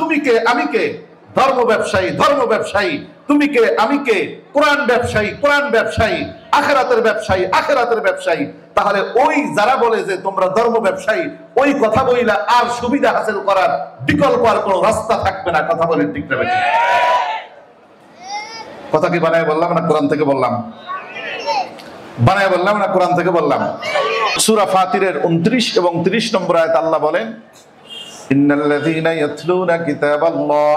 তুমি কে আমি কে, ধর্ম ব্যবসায়ী ধর্ম ব্যবসায়ী, তুমি কে আমি কে, কোরআন ব্যবসায়ী কোরআন ব্যবসায়ী, আখিরাতের ব্যবসায়ী আখিরাতের ব্যবসায়ী। তাহলে ওই যারা বলে যে তোমরা ধর্ম ব্যবসায়ী, ওই কথা বইলা আর সুবিধা হাসিল করার বিকল্প আর কোনো রাস্তা থাকবে না। কথা বলেন ঠিক না বেঠিক? কথা কি বানায় বললাম না কোরআন থেকে বললাম? বানায় বললাম না কোরআন থেকে বললাম? সূরা ফাতিরের 29 এবং 30 নম্বর আয়াত আল্লাহ বলেন, ইন্নাল্লাযীনা ইয়াতলুনা কিতাবাল্লাহ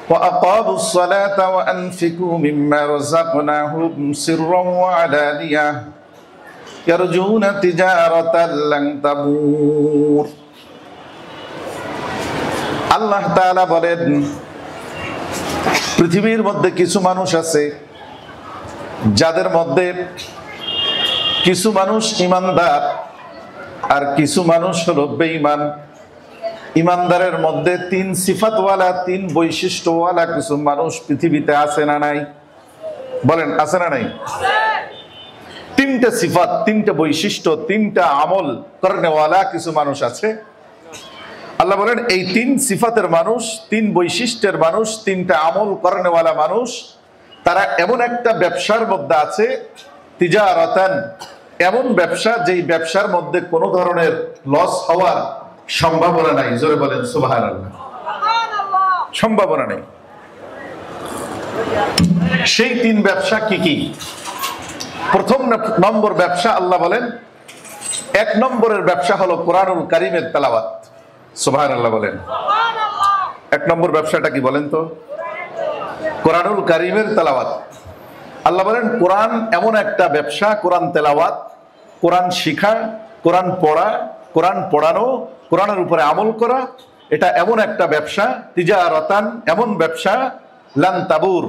ওয়া আকামুস সালাতা ওয়া আনফিকু মিম্মা রাযাকনাহুম সিররান ওয়া আলানিয়াহ ইয়ারজুনা তিজারাতান লান তাবুর। আল্লাহ তাআলা বলেন, পৃথিবীর মধ্যে কিছু মানুষ আছে যাদের মধ্যে কিছু মানুষ ইমানদার আর কিছু মানুষ হলো বেঈমান। ইমানদারের মধ্যে 3 সিফাতওয়ালা 3 বৈশিষ্ট্যওয়ালা কিছু মানুষ পৃথিবীতে আছে না নাই? বলেন আছে না নাই? 3টে সিফাত, 3টে বৈশিষ্ট্য, 3টা আমল করনেওয়ালা কিছু মানুষ আছে। আল্লাহ বলেন এই 3 সিফাতের মানুষ, 3 বৈশিষ্ট্যের মানুষ, 3টা আমল করনেওয়ালা মানুষ, তারা এমন একটা ব্যবসার মধ্যে আছে, তিজারাতান, এমন ব্যবসা যেই ব্যবসার মধ্যে কোনো ধরনের লস হওয়ার সম্ভাবনা নাই। জোরে বলেন সুবহানাল্লাহ। সম্ভাবনা নেই। সেই 3 ব্যবসা কি কি? প্রথম নম্বর ব্যবসা আল্লাহ বলেন, 1 নম্বরের ব্যবসা হলো কোরআনুল কারীমের তেলাওয়াত। সুবহানাল্লাহ বলেন। 1 নম্বর ব্যবসাটা কি বলেন তো? কোরআনুল কারীমের তেলাওয়াত। আল্লাহ বলেন কোরআন এমন একটা ব্যবসা, কোরআন তেলাওয়াত, কোরআন শিখা, কোরআন পড়া, কোরআন পড়ানো, কোরআনের উপরে আমল করা, এটা এমন একটা ব্যবসা, তিজারাতান, এমন ব্যবসা, লান তাবুর,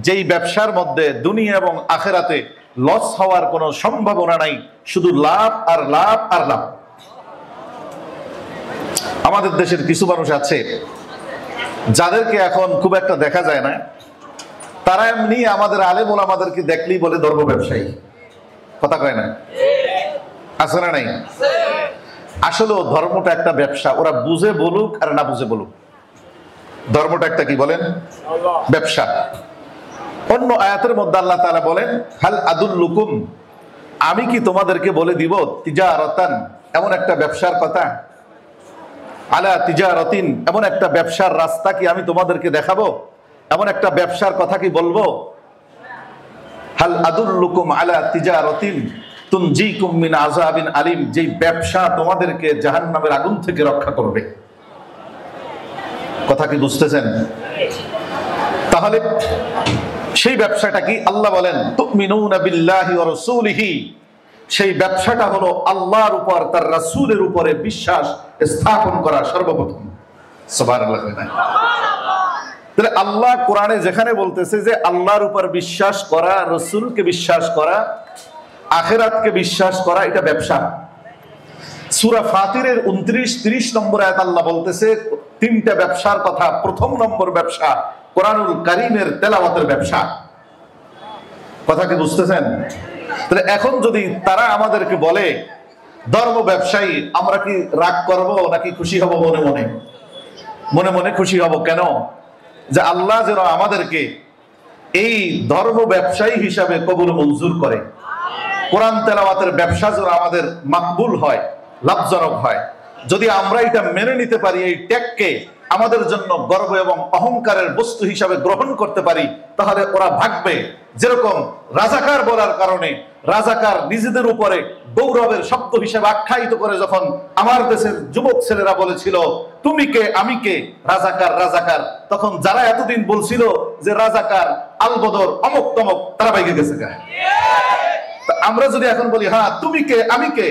যেই ব্যবসার মধ্যে দুনিয়া এবং আখিরাতে লস হওয়ার কোনো সম্ভাবনা নাই, শুধু লাভ আর লাভ আর লাভ। আমাদের দেশের কিছু মানুষ আছে যাদেরকে এখন খুব একটা দেখা যায় না, তারা এমনি আমাদের আলেম ওলামাদেরকে দেখলেই বলে ধর্ম ব্যবসায়ী। কথা কয় না? আছে না নাই? আসলে ধর্মটা একটা ব্যবসা, ওরা বুঝে বলুক আর না বুঝে বলুক, ধর্মটা একটা কি বলেন? ব্যবসা। অন্য আয়াতের মধ্যে আল্লাহ তাআলা বলেন, হাল আদুল্লুকুম, আমি কি তোমাদেরকে বলে দিব, তিজারাতান, এমন একটা ব্যবসার কথা, আলা তিজারাতিন, এমন একটা ব্যবসার রাস্তা কি আমি তোমাদেরকে দেখাবো? এমন একটা ব্যবসার কথা কি বলবো? হাল আদুল্লুকুম আলা তিজারাতিন তুনজিকুম মিন আযাবিন আলিম, যেই ব্যবসা তোমাদেরকে জাহান্নামের আগুন থেকে রক্ষা করবে। কথা কি বুঝতেছেন? তাহলে সেই ব্যবসাটা কি? আল্লাহ বলেন, তুমিনুনা বিল্লাহি ওয়া রাসূলিহি, সেই ব্যবসাটা হলো আল্লাহর উপর, তার রাসূলের উপরে বিশ্বাস স্থাপন করা সর্বপ্রথম। সুবহানাল্লাহ। তাহলে আল্লাহ কোরআনে যেখানে বলতেছে যে আল্লাহর উপর বিশ্বাস করা, রাসূলকে বিশ্বাস করা, আখিরাতকে বিশ্বাস করা, এটা ব্যবসা। সূরা ফাতিরের 29-30 নম্বর আয়াত আল্লাহ বলতেছে 3টা ব্যবসার কথা। প্রথম নম্বর ব্যবসা কোরআনুল কারীমের তেলাওয়াতের ব্যবসা। কথা কি বুঝতেছেন? তাহলে এখন যদি তারা আমাদেরকে বলে ধর্ম ব্যবসায়ী, আমরা কি রাগ করব নাকি খুশি হব? মনে মনে মনে মনে খুশি হব। কেন? যে আল্লাহ যেন আমাদেরকে এই ধর্ম ব্যবসায়ী হিসাবে কবুল মঞ্জুর করে, কোরআন তেলাওয়াতের ব্যবসা যেন আমাদের মাকবুল হয়, লাভজনক হয়। যদি আমরা এটা মেনে নিতে পারি, এই ত্যাগকে আমাদের জন্য গর্ব এবং অহংকারের বস্তু হিসাবে গ্রহণ করতে পারি, তাহলে ওরা ভাগবে। যেরকম রাজাকার বলার কারণে রাজাকার নিজেদের উপরে গৌরবের শব্দ হিসেবে আখ্যায়িত করে যখন আমার দেশের যুবক ছেলেরা বলেছিল তুমি কে আমি কে, রাজাকার রাজাকার, তখন যারা এতদিন বলছিল যে রাজাকার আলবদর অমুক তমক, তারা বাইকে গেছে। আমরা যদি এখন বলি হ্যাঁ তুমি কে আমি কে,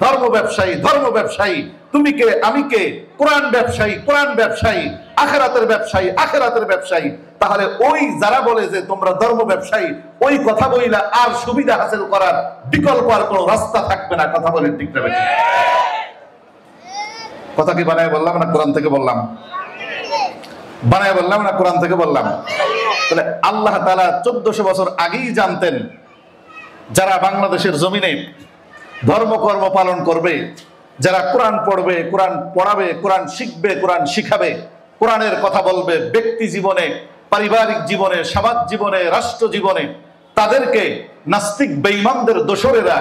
ধর্ম ব্যবসায়ী ধর্ম ব্যবসায়ী, তুমি কে আমি কে, কোরআন ব্যবসায়ী কোরআন ব্যবসায়ী, আখিরাতের ব্যবসায়ী আখিরাতের ব্যবসায়ী, তাহলে ওই যারা বলে যে তোমরা ধর্ম ব্যবসায়ী, ওই কথা বইলা আর সুবিধা হাসিল করার বিকল্প আর কোনো রাস্তা থাকবে না। কথা বলেন ঠিক না বেঠিক? কথা কি বানায় বললাম না কোরআন থেকে বললাম? বানায় বললাম না কোরআন থেকে বললাম? তাহলে আল্লাহ তাআলা 1400 বছর আগেই জানতেন যারা বাংলাদেশের জমিনে ধর্মকর্ম পালন করবে, যারা কোরআন পড়বে, কোরআন পড়াবে, কোরআন শিখবে, কোরআন শিখাবে, কোরআনের কথা বলবে ব্যক্তি জীবনে, পারিবারিক জীবনে, সমাজ জীবনে, রাষ্ট্র জীবনে, তাদেরকে নাস্তিক বেঈমানদের দোসরেরা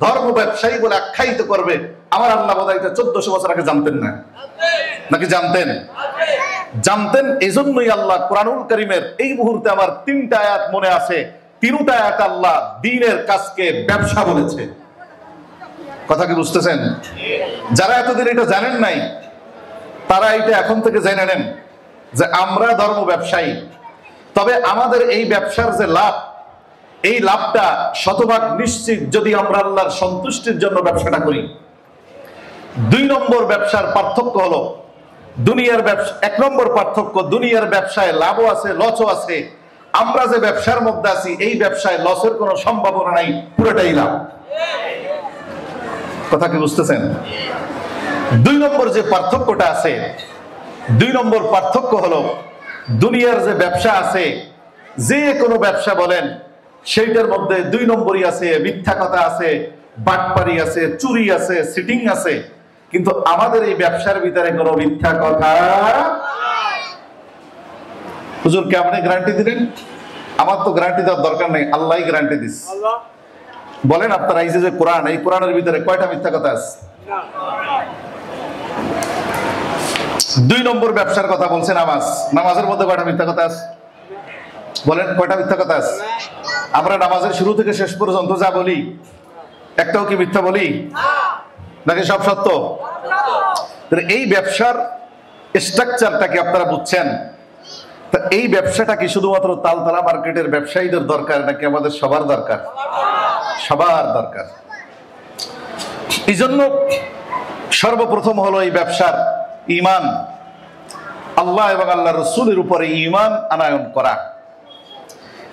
ধর্ম ব্যবসায়ী বলে আখ্যায়িত করবে। আমার আল্লাহ বোধহয় 1400 বছর আগে জানতেন না, নাকি জানতেন? জানতেন। এজন্যই আল্লাহ কোরআনুল কারীমের এই মুহূর্তে আমার 3টা আয়াত মনে আছে, 3টা আয়াত আল্লাহ দ্বীনের কাজকে ব্যবসা বলেছে। কথা কি বুঝতেছেন? যারা এতদিন এটা জানেন নাই, তারা এটা এখন থেকে জেনে নেন যে আমরা ধর্ম ব্যবসায়ী। তবে আমাদের এই ব্যবসার যে লাভ, এই লাভটা শতভাগ নিশ্চিত যদি আমরা আল্লাহর সন্তুষ্টির জন্য ব্যবসাটা করি। 2 নম্বর ব্যবসার পার্থক্য হলো দুনিয়ার ব্যবসা। 1 নম্বর পার্থক্য, দুনিয়ার ব্যবসায় লাভও আছে, লসও আছে। আমরা যে ব্যবসার মধ্যে আছি, এই ব্যবসায় লসের কোনো সম্ভাবনা নাই, পুরোটাই লাভ। কথা কি বুঝতেছেন? 2 নম্বর যে পার্থক্যটা আছে, 2 নম্বর পার্থক্য হলো দুনিয়ার যে ব্যবসা আছে, যে কোনো ব্যবসা বলেন, সেইটার মধ্যে 2 নম্বরই আছে, মিথ্যা কথা আছে, বাটপারি আছে, চুরি আছে, সিটিং আছে। কিন্তু আমাদের এই ব্যবসার ভিতরে কোনো মিথ্যা কথা। হুজুর কে আপনি গ্যারান্টি দিলেন? আমার তো গ্যারান্টি দেওয়ার দরকার নেই, আল্লাহই গ্যারান্টি দিচ্ছে। বলেন আপনারা, এই যে কোরআন, এই কোরআনের ভিতরে কয়টা মিথ্যা কথা আছে? 2 নম্বর ব্যবসার কথা বলছে নামাজ। নামাজের মধ্যে কয়টা মিথ্যা কথা আছে? বলেন কয়টা মিথ্যা কথা আছে? আমরা নামাজের শুরু থেকে শেষ পর্যন্ত যা বলি, একটাও কি মিথ্যা বলি? নাকি সব সত্য? এই ব্যবসার স্ট্রাকচারটা কি আপনারা বুঝছেন? এই ব্যবসাটা কি শুধুমাত্র তালতলা মার্কেটের ব্যবসায়ীদের দরকার, নাকি আমাদের সবার দরকার? সবার দরকার। এই জন্য সর্বপ্রথম হলো এই ব্যবসার ঈমান, আল্লাহ এবং আল্লাহ রসুলের উপরে ঈমান আনয়ন করা।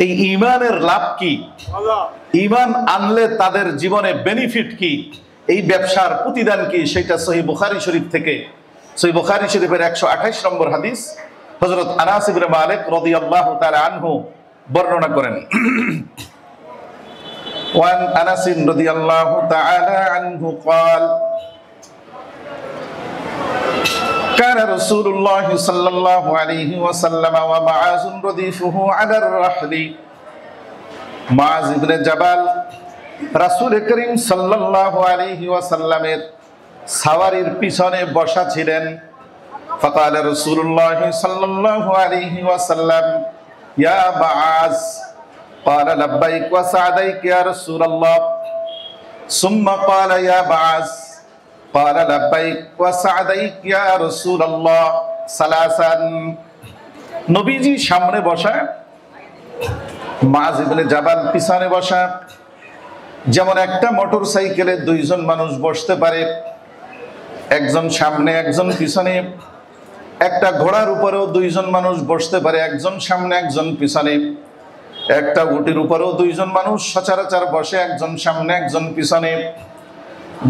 এই ঈমানের লাভ কি? ঈমান আনলে তাদের জীবনে বেনিফিট কি? এই ব্যবসার প্রতিদান কি? সেটা সহিহ বুখারী শরীফ থেকে, সহিহ বুখারী শরীফের 128 নম্বর হাদিস, হযরত আনাস ইবনে মালিক রাদিয়াল্লাহু তাআলা আনহু বর্ণনা করেন। ওয়ান আনাস রাদিয়াল্লাহু তাআলা আনহু قال كان رسول الله صلى الله عليه وسلم ومعاذ رديفه على الرحل। معاذ بن جبل রাসূল করিম সাল্লাল্লাহু আলাইহি ওয়াসাল্লামের সাওয়ারির পিছনে বসা ছিলেন। فقال رسول الله صلى الله عليه وسلم يا معاذ قال لبيك وسعديك يا رسول الله ثم قال يا معاذ قال لبيك وسعديك يا رسول الله ثلاثا। নবীজি সামনে বসা, মুআয ইবনে জাবাল পিছনে বসা। যেমন একটা মোটর সাইকেলে 2 জন মানুষ বসতে পারে, একজন সামনে একজন পিছনে। একটা ঘোড়ার উপরেও 2 জন মানুষ বসতে পারে, একজন সামনে একজন পিছনে। একটা উটের উপরেও 2 জন মানুষ সচরাচর বসে, একজন সামনে একজন পিছনে।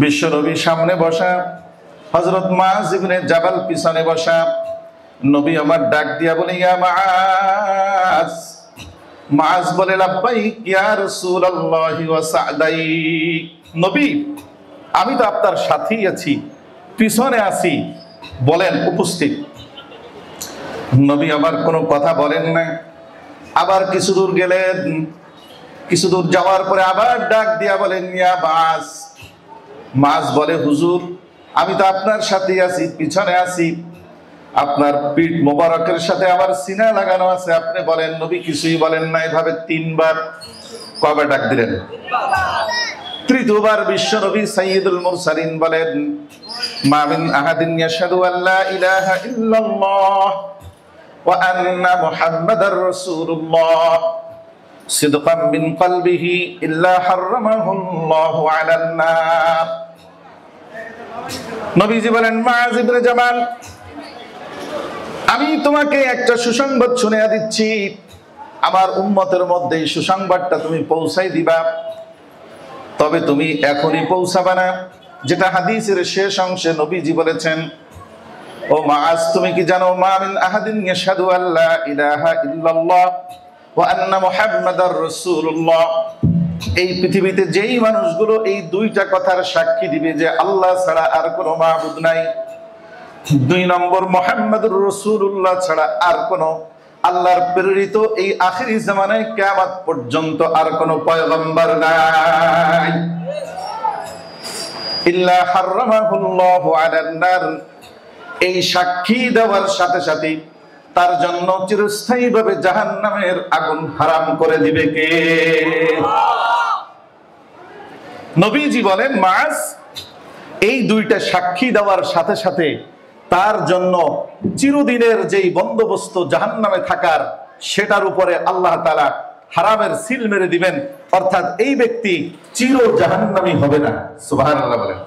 বিশ্বনবী সামনে বসা, হযরত মুআয ইবনে জাবাল পিছনে বসা। নবী আমার ডাক দিয়া বলে ইয়া মুআয। মুআয বলে লাব্বাইক ইয়া রাসূলুল্লাহি ওয়া সা'দাইক। নবী, আমি তো আপনার সাথেই আছি, পিছনে আছি, বলেন উপস্থিত। নবী আমার কোনো কথা বলেন না। আবার কিছু দূর গেলেন, কিছু দূর যাওয়ার পরে আবার ডাক দিয়া বলেন ইয়া মুআয। মুআয বলে হুজুর, আমি তো আপনার সাথেই আছি, পিছনে আছি, আপনার পিঠ মোবারকের সাথে আমার সিনা লাগানো আছে, আপনি বলেন। নবী কিছুই বলেন না। এভাবে 3 বার। কবে ডাক দিলেন? 3য় বার বিশ্ব নবী সাইয়্যিদুল মুরসালিন বলেন মা মিন আহাদিন ইয়াশহাদু আল্লা ইলাহা ইল্লাল্লাহ ওয়া আন্না মুহাম্মাদার রাসূলুল্লাহ সিদকাম মিন কলবিহি ইল্লা হারামাহুল্লাহু আলান নার। নবীজি বলেন মুআয ইবনে জাবাল, আমি তোমাকে একটা সুসংবাদ শুনিয়ে দিচ্ছি, আমার উম্মতের মধ্যে এই সুসংবাদটা তুমি পৌঁছাই দিবা। তবে তুমি এখনই পৌঁছাবা না, যেটা হাদিসের শেষ অংশে নবীজি বলেছেন, ও মুআয, তুমি কি জানো মা মিন আহাদিন ইয়াশহাদু আল্লা ইলাহা ইল্লাল্লাহ ওয়া আন্না মুহাম্মাদার রাসূলুল্লাহ। এই পৃথিবীতে যেই মানুষগুলো এই 2টা কথার সাক্ষী দিবে যে আল্লাহ ছাড়া আর কোনো মাবুদ নাই, দুই নম্বর, মুহাম্মদুর রাসূলুল্লাহ ছাড়া আর কোন আল্লাহর প্রেরিত এই আখিরি জামানায় কিয়ামত পর্যন্ত আর কোন পয়গম্বর নাই। ইল্লা হারামাহুল্লাহু আলান নার, এই সাক্ষী দেওয়ার সাথে সাথে তার জন্য চিরস্থায়ীভাবে জাহান্নামের আগুন হারাম করে দিবে কে? নবীজি বলেন, মাস এই দুইটা সাক্ষী দেওয়ার সাথে সাথে তার জন্য চিরদিনের যেই বন্দোবস্ত জাহান্নামে থাকার, সেটার উপরে আল্লাহ তাআলা হারামের সিল মেরে দিবেন, অর্থাৎ এই ব্যক্তি চির জাহান্নামী হবে না। সুবহানাল্লাহ বলেন।